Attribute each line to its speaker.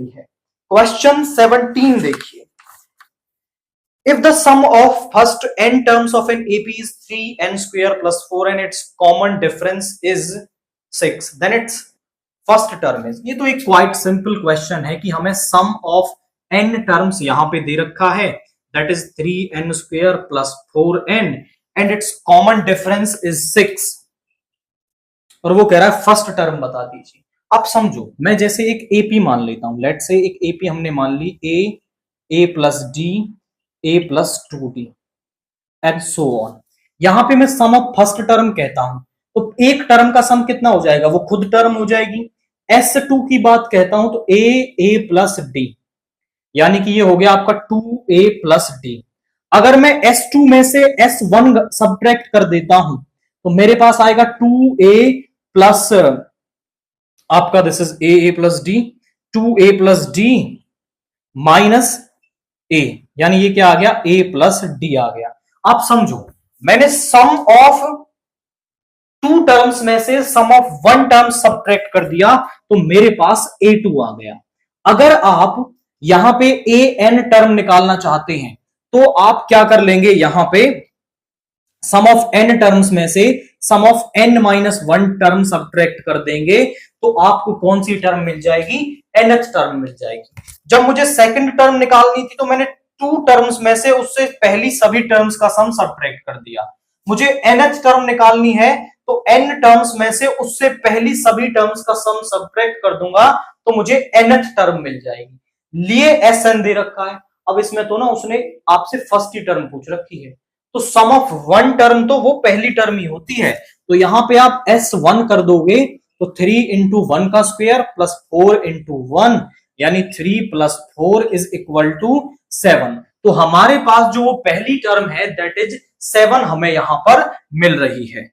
Speaker 1: देती है। क्वेश्चन 17 देखिए, if the sum of first n terms of an AP is 3n square plus 4n, its common difference is 6, then its first term is. ये तो एक quite simple question है कि हमें सम of n terms यहां पे दे रखा है, that is 3n square plus 4n and it's common difference is 6, और वो कह रहा है फर्स्ट टर्म बता दीजिए। अब समझो, मैं जैसे एक AP मान लेता हूं, लेट से एक AP हमने मान ली a plus d a plus 2d and so on. यहां पे मैं सम ऑफ फर्स्ट टर्म कहता हूं, तो एक टर्म का सम कितना हो जाएगा, वो खुद टर्म हो जाएगी। S2 की बात कहता हूं तो a प्लस d, यानी कि ये हो गया आपका 2a प्लस d। अगर मैं S2 में से S1 सब्ट्रैक्ट कर देता हूं तो मेरे पास आएगा 2a प्लस आपका this is a plus d, 2a plus d minus a, यानी ये क्या आ गया, a प्लस d आ गया। आप समझो, मैंने सम ऑफ टू टर्म्स में से sum of one term subtract कर दिया तो मेरे पास a2 आ गया। अगर आप यहां पे an टर्म निकालना चाहते हैं तो आप क्या कर लेंगे, यहां पे सम ऑफ n टर्म्स में से sum of n minus 1 term subtract कर देंगे तो आपको कौन सी टर्म मिल जाएगी, nth टर्म मिल जाएगी। जब मुझे सेकंड टर्म निकालनी थी तो मैंने टू टर्म्स में से उससे पहली सभी टर्म्स का सम सब्ट्रैक्ट कर दिया। मुझे nth टर्म निकालनी है तो n टर्म्स में से उससे पहली सभी टर्म्स का सम सब्ट्रैक्ट कर दूंगा तो मुझे nth टर्म मिल जाएगी। लिए Sn दे रखा है, अब इसमें तो ना उसने आपसे फर्स्ट की टर्म पूछ रखी है, तो सम ऑफ वन टर्म तो वो पहली टर्म ही होती है, तो यहां पे आप S1 कर दोगे तो 3 इंटू 1 का स्क्वायर प्लस 4 इंटू 1, यानी 3 प्लस 4 इज इक्वल टू 7। तो हमारे पास जो वो पहली टर्म है दैट इज 7 हमें यहां पर मिल रही है।